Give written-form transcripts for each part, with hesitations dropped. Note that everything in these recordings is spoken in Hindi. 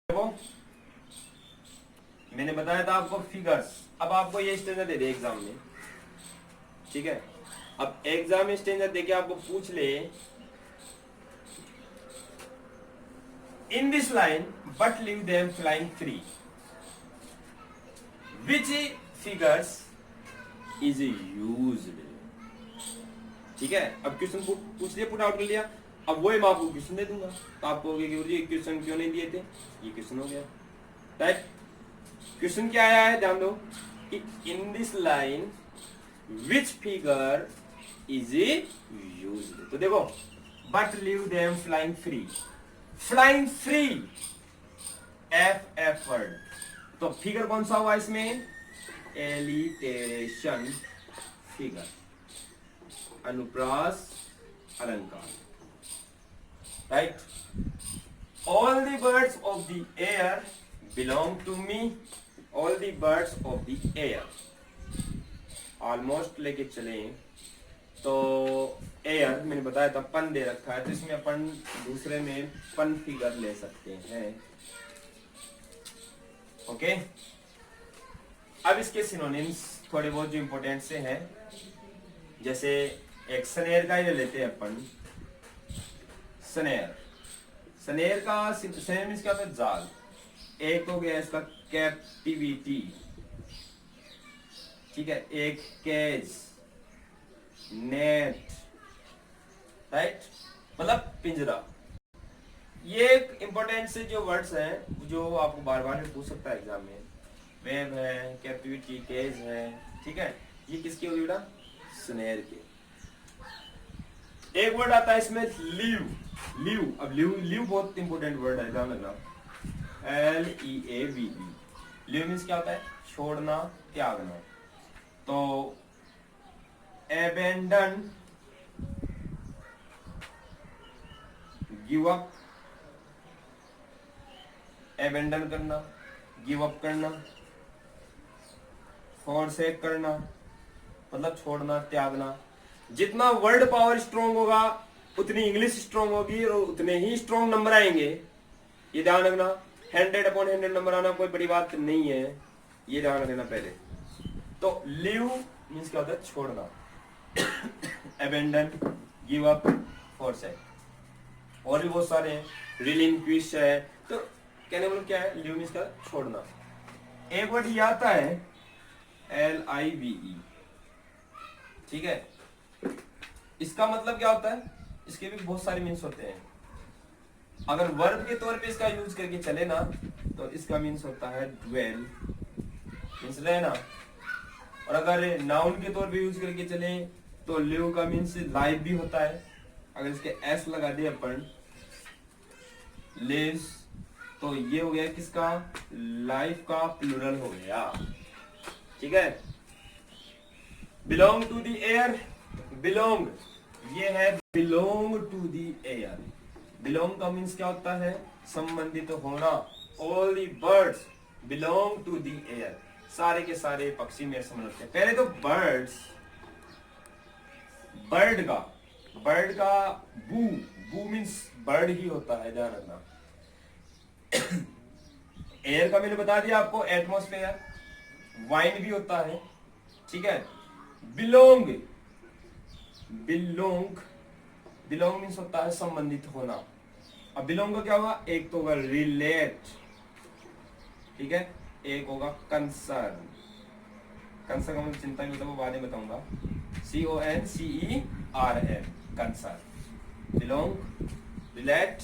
देखो मैंने बताया था आपको फिगर्स। अब आपको ये स्टैंडर्ड दे दे एग्जाम में, ठीक है। अब एग्जाम में स्टैंडर्ड देके आपको पूछ ले, इन this line but leave them flying free, which figures is used. ठीक है, अब क्वेश्चन पूछ लिया, पुट आउट कर लिया। अब वही मैं आपको क्वेश्चन दे दूंगा, तो आप कहोगे कि ये क्वेश्चन क्यों नहीं दिए थे, ये क्वेश्चन हो गया। राइट, क्वेश्चन क्या आया है ध्यान दो कि in this line which figure is used. तो देखो, but leave them flying free, flying free F word, तो फिगर कौन सा हुआ इसमें, एलिटेरेशन फिगर, अनुप्रास अलंकार। Right, all the birds of the air belong to me, all the birds of the air, almost लेके चले तो एयर मैंने बताया था पन दे रखा है, तो इसमें अपन दूसरे में पन फिगर ले सकते हैं। ओके, अब इसके सिनोनिम्स थोड़े बहुत जो इंपॉर्टेंट से हैं, जैसे एक स्नेयर का ही ले लेते हैं अपन। स्नेयर, स्नेयर का स्नेयर मीन्स क्या होता है, जाल। एक हो गया इसका कैप्टिविटी, ठीक है, एक केज, नेट, राइट, मतलब पिंजरा। ये एक इंपॉर्टेंट से जो वर्ड्स हैं जो आपको बार बार पूछ सकता है एग्जाम में, वेब है, कैप्टिविटी, केज है, ठीक है, ये किसकी होगी बेटा, स्नेयर के। एक वर्ड आता है इसमें लीव, लीव। अब लीव, लीव बहुत इंपॉर्टेंट वर्ड है, ध्यान रखना, LEAVE। लीव मीन्स क्या होता है, छोड़ना, त्यागना। तो एबेंडन, गिव अप, एबेंडन करना, गिव अप करना, फॉरसेक करना, मतलब छोड़ना, त्यागना। जितना वर्ड पावर स्ट्रॉन्ग होगा उतनी इंग्लिश स्ट्रॉन्ग होगी और उतने ही स्ट्रॉन्ग नंबर आएंगे, ये ध्यान रखना। 100/100 नंबर आना कोई बड़ी बात नहीं है, ये ध्यान रखना पहले। तो लीव मीन्स क्या होता है, छोड़ना, एबेंडन, गिव अप, फॉरसेक, और भी बहुत सारे हैं, रिलिंक्विश है। तो कहने मतलब क्या है, लीव मीन्स का छोड़ना। एक वर्ड ये आता है LIVE, ठीक है, इसका मतलब क्या होता है, इसके भी बहुत सारे मीन्स होते हैं। अगर वर्ब के तौर पे इसका यूज करके चले ना, तो इसका मीन्स होता है ड्वेल, मीन्स रहना। और अगर नाउन के तौर पे यूज करके चले तो लिव का मीन्स लाइव भी होता है। अगर इसके एस लगा दे अपन, लिव्स, तो ये हो गया किसका, लाइफ का प्लूरल हो गया, ठीक है। Belong to the air, belong, ये है belong to the air. Belong का मीन्स क्या होता है, संबंधित होना। All the birds belong to the air, सारे के सारे पक्षी मेरे समझ रखते हैं। पहले तो बर्ड्स, बर्ड का बू, बू मीन्स बर्ड ही होता है, ध्यान रखना। एयर का मैंने बता दिया आपको, एटमॉस्फेयर, वाइन भी होता है, ठीक है। बिलोंग, बिलोंग, बिलोंग मीन्स होता है संबंधित होना। अब बिलोंग का क्या होगा, एक तो होगा रिलेट, ठीक है, एक होगा कंसर्न। कंसर्न का मतलब चिंता नहीं होता, वो बाद में बताऊंगा, CONCERN, concern. Belong, relate,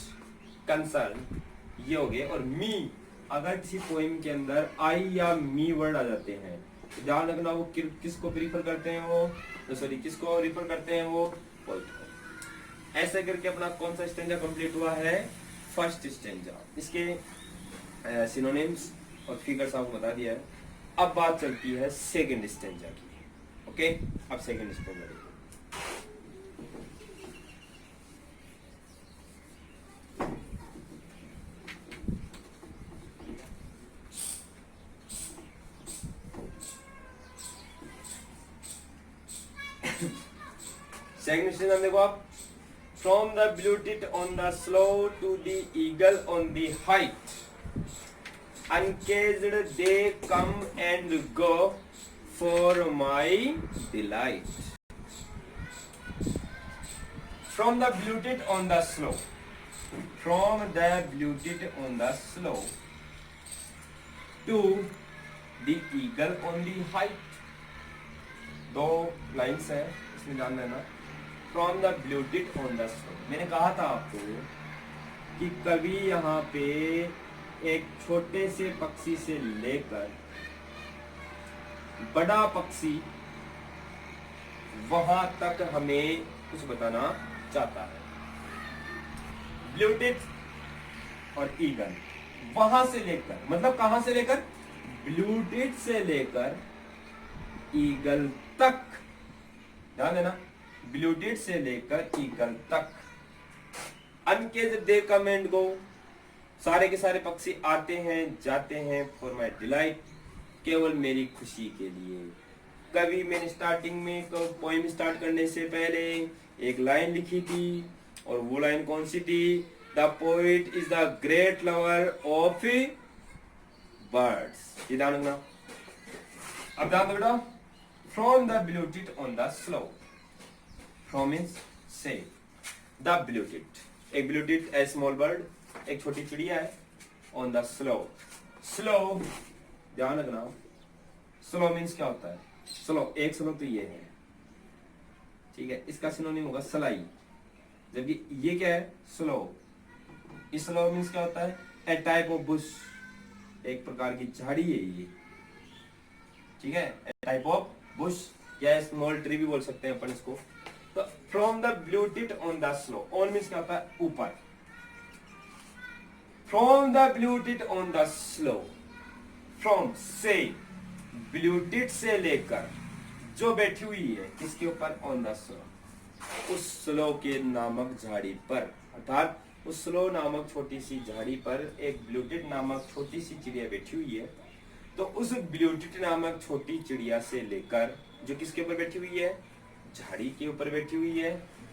concern, ये हो गए। और मी, अगर किसी पोएम के अंदर आई या मी वर्ड आ जाते हैं, तो ध्यान रखना वो किसको प्रीफर करते हैं, वो सॉरी किसको रिफर करते हैं, वो पोएट को। ऐसे करके अपना कौन सा स्टेंजा कंप्लीट हुआ है, फर्स्ट स्टेंजा। इसके सिनोनिम्स और फिगर्स आपको बता दिया है। अब बात चलती है सेकंड स्टेंजा की। ओके, अब सेकंड स्टेंजा देखिए। सेकंड स्टेंजा देखो आप, from the blue tit on the sloe to the eagle on the height, Uncaged they come and go for my delight. From the bluted on the slow. From the bluted on the slow to the eagle on the height. दो लाइन्स है, इसमें ध्यान देना. From the bluted on the slow. मैंने कहा था आपको कि कभी यहाँ पे एक छोटे से पक्षी से लेकर बड़ा पक्षी वहां तक हमें कुछ बताना चाहता है. ब्लूटिट और ईगल वहां से लेकर, मतलब कहां से लेकर, ब्लूटिट से लेकर ईगल तक. ध्यान देना, ब्लूटिट से लेकर ईगल तक. अनकेज दे कम एंड गो, सारे के सारे पक्षी आते हैं जाते हैं. फॉर माई डिलाइट, केवल मेरी खुशी के लिए. कभी मैंने स्टार्टिंग में पोएम स्टार्ट करने से पहले एक लाइन लिखी थी, और वो लाइन कौन सी थी? The poet is the great lover of birds. ये ध्यान रखना. अब ध्यान दो बेटा. From the blue tit on the sloe. From means से. द ब्लूटिट, एक ब्लूटिट ए स्मॉल बर्ड, एक छोटी चिड़िया है. On the slow. स्लो ध्यान रखना. स्लो मीन्स क्या होता है? स्लो, एक स्लो तो ये है, ठीक है. इसका सिनोनिम होगा सलाई, जबकि ये क्या है? स्लो. इस स्लो मीन्स क्या होता है? ए टाइप ऑफ बुश, एक प्रकार की झाड़ी है ये, ठीक है. ए टाइप ऑफ बुश या स्मॉल ट्री भी बोल सकते हैं अपन इसको. तो from the blue tit on the sloe. On means क्या होता है? ऊपर. From the blue tit on the sloe. From से, ब्लूटिट से लेकर जो बैठी हुई है किसके ऊपर? On the slow. उस स्लो के नामक झाड़ी पर, अर्थात उस स्लो नामक छोटी सी झाड़ी पर एक ब्लूटिट नामक छोटी सी चिड़िया बैठी हुई है. तो उस ब्लूटिट नामक छोटी चिड़िया से लेकर, जो किसके ऊपर बैठी हुई है? झाड़ी के ऊपर बैठी हुई है.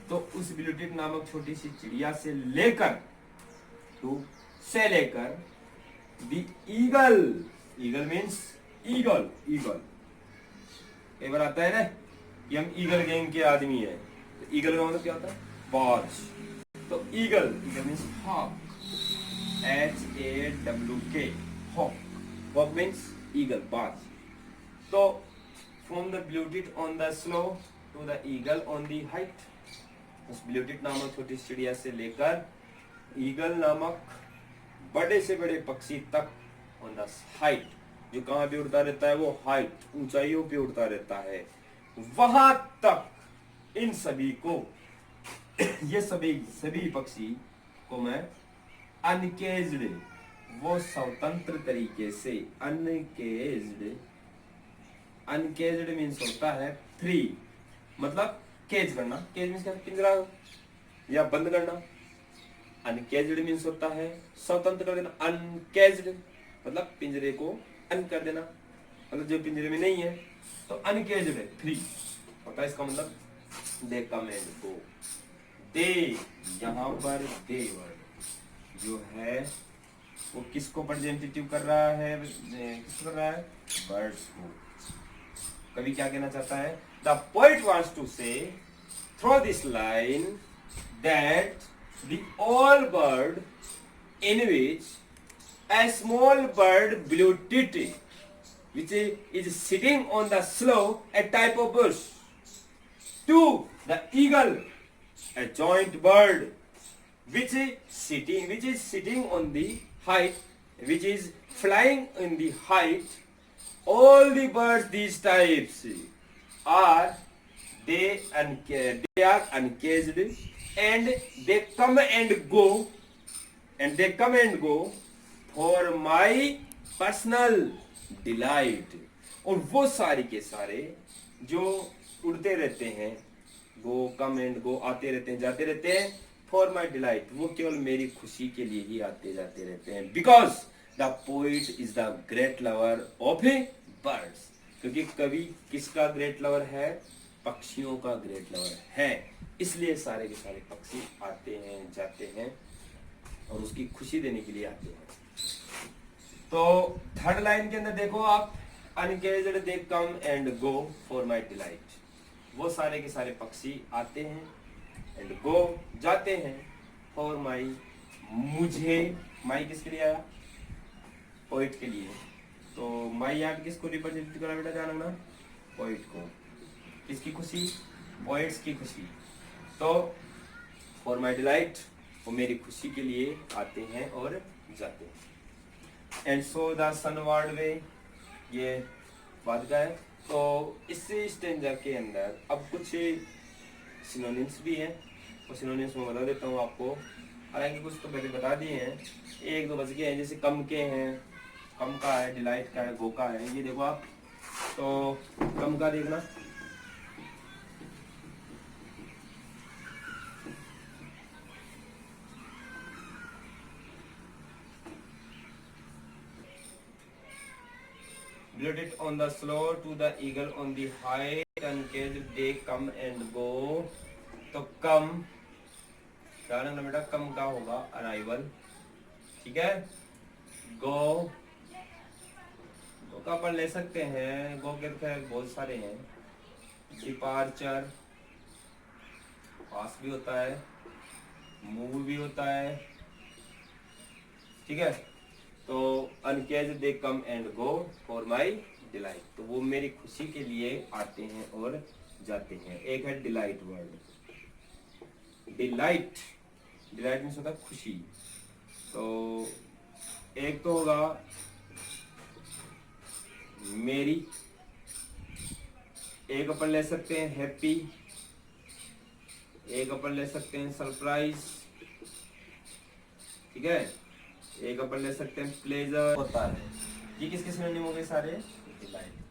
तो उस ब्लूटिट नामक छोटी सी चिड़िया से लेकर, तो से लेकर the eagle. Eagle means eagle. Eagle कई बार आता है ना कि हम ईगल गैंग के आदमी है. तो ईगल का मतलब क्या होता है? बाज. तो eagle, eagle means hawk. HAWK, hawk. Hawk means eagle, बाज. तो from the blue tit on the sloe to the eagle on the height. उस ब्लूटिट नामक छोटी चिड़िया से लेकर ईगल नामक बड़े से बड़े पक्षी तक ऑन द हाइट, जो कहां पे उड़ता रहता है? वो हाइट, ऊंचाइयों पे उड़ता रहता है. वहां तक इन सभी को ये सभी पक्षी को मैं अनकेज्ड, वो स्वतंत्र तरीके से. अनकेज्ड मीन्स होता है फ्री, मतलब केज करना. केज मीन्स क्या? पिंजरा या बंद करना. अनकेज्ड मीन्स होता है स्वतंत्र कर देना. अनकेज्ड मतलब पिंजरे को अन कर देना, मतलब जो पिंजरे में नहीं है. तो अनकेज्ड है, फ्री होता है. इसका मतलब दे कम एंड गो. दे, यहाँ पर दे वर्ड जो है वो किसको प्रेजेंटेटिव कर रहा है? किसको कर रहा है? बर्ड्स को. कवि क्या कहना चाहता है? द पोएट वांट्स टू से through this line that the all bird in which a small bird blutit, which is sitting on the slough, a type of bush. 2. The eagle, a joint bird, which is sitting on the height, which is flying in the height. All the birds these types are are uncaged, and they come and go for my personal delight. और वो सारे के सारे जो उड़ते रहते हैं, गो कम एंड गो, आते रहते हैं जाते रहते हैं, फॉर माई डिलाइट, वो केवल मेरी खुशी के लिए ही आते जाते रहते हैं. Because the poet is the great lover of birds. क्योंकि कवि किसका ग्रेट लवर है? पक्षियों का ग्रेट लवर है. इसलिए सारे के सारे पक्षी आते हैं जाते हैं और उसकी खुशी देने के लिए आते हैं. तो थर्ड लाइन के अंदर देखो आप, uncaged they come and go for my delight. वो सारे के सारे पक्षी आते हैं एंड गो जाते हैं फॉर माई, मुझे, माई किसके लिए आया, पोइट के लिए। तो माई यहाँ किसको रिप्रेजेंट करा बेटा, ध्यान रखना, पोइट को। किसकी खुशी, पोइट्स की खुशी। तो फॉर माई डिलाइट, वो मेरी खुशी के लिए आते हैं और जाते हैं। एंड सो द सनवर्ड वे, ये बात का है। तो इस स्टेंजा के अंदर अब कुछ सिनोनिम्स भी हैं, और सिनोनिम्स में बता देता हूँ आपको। हालांकि कुछ तो पहले बता दिए हैं, एक दो बच गए हैं, जैसे कम के हैं, कम का है, डिलाइट का है, गो का है। ये देखो आप, तो कम का देखना, build it on the slow to the eagle on the height uncaged they come and go। तो कम, ध्यान रखना बेटा, कम का होगा अराइवल, ठीक है। गो, गो का अपन ले सकते हैं, गो के बहुत सारे हैं, डिपार्चर, पास भी होता है, मूव भी होता है, ठीक है। तो uncage they come and go for my delight, तो वो मेरी खुशी के लिए आते हैं और जाते हैं। एक है delight word, delight, delight means होता है खुशी। तो एक तो होगा मेरी, एक अपन ले सकते हैं हैप्पी, एक अपन ले सकते हैं सरप्राइज, ठीक है, एक अपन ले सकते हैं प्लेजर होता है। ये किसके सिनोनिम हो गए सारे, डिलाइट।